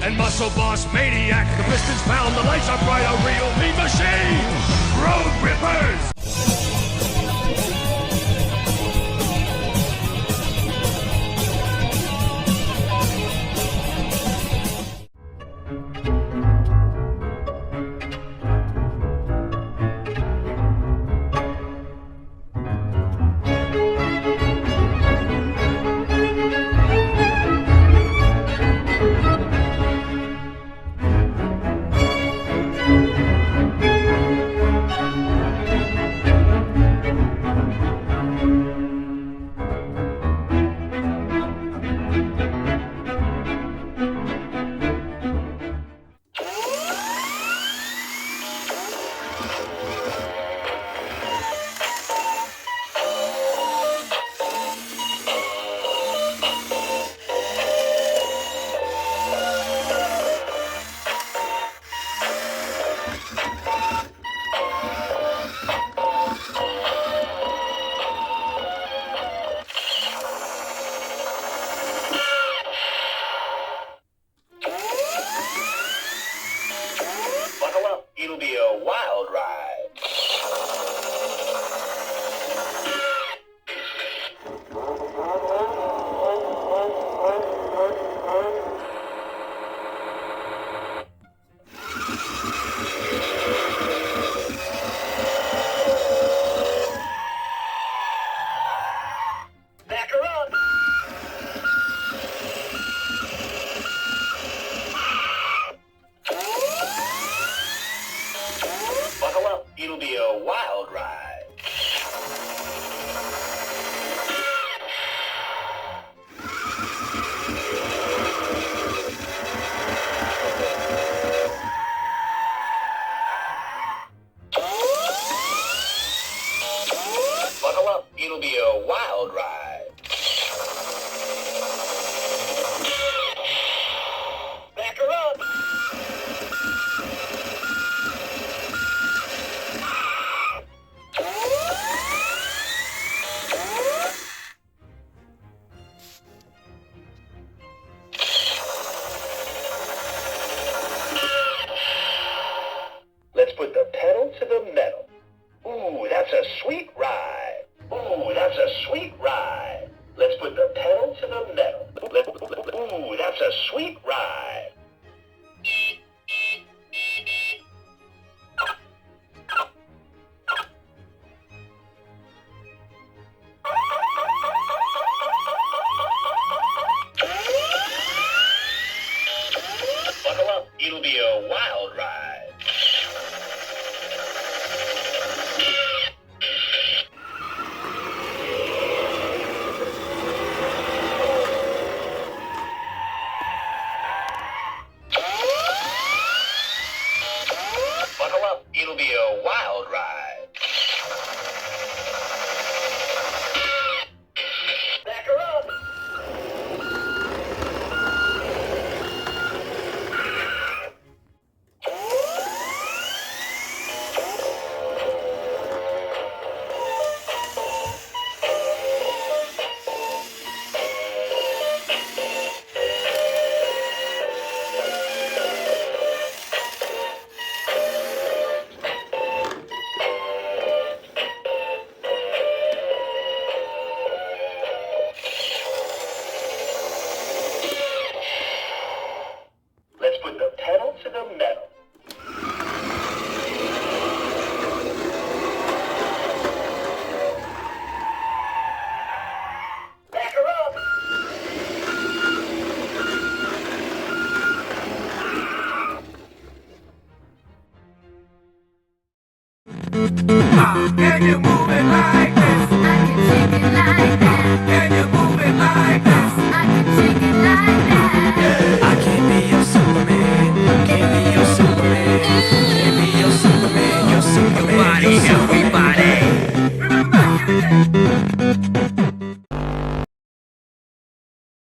and Muscle Boss Maniac. The pistons pound, the lights are bright, a real mean machine. Road Rippers! It'll be a wild ride. Back her up. Buckle up, it'll be a wild ride. Buckle up, it'll be a wild ride. Back her up. Let's put the pedal to the metal. Ooh, that's a sweet ride. Ooh, that's a sweet ride. Let's put the pedal to the metal. Ooh, that's a sweet ride. Buckle up, it'll be a wild ride. Buckle up, it'll be a wild ride. Back her up. Let's put the pedal to the metal. Back her up. Can you move it like this? I can shake it like that. Can you move it like this? I can shake it like that. Yeah.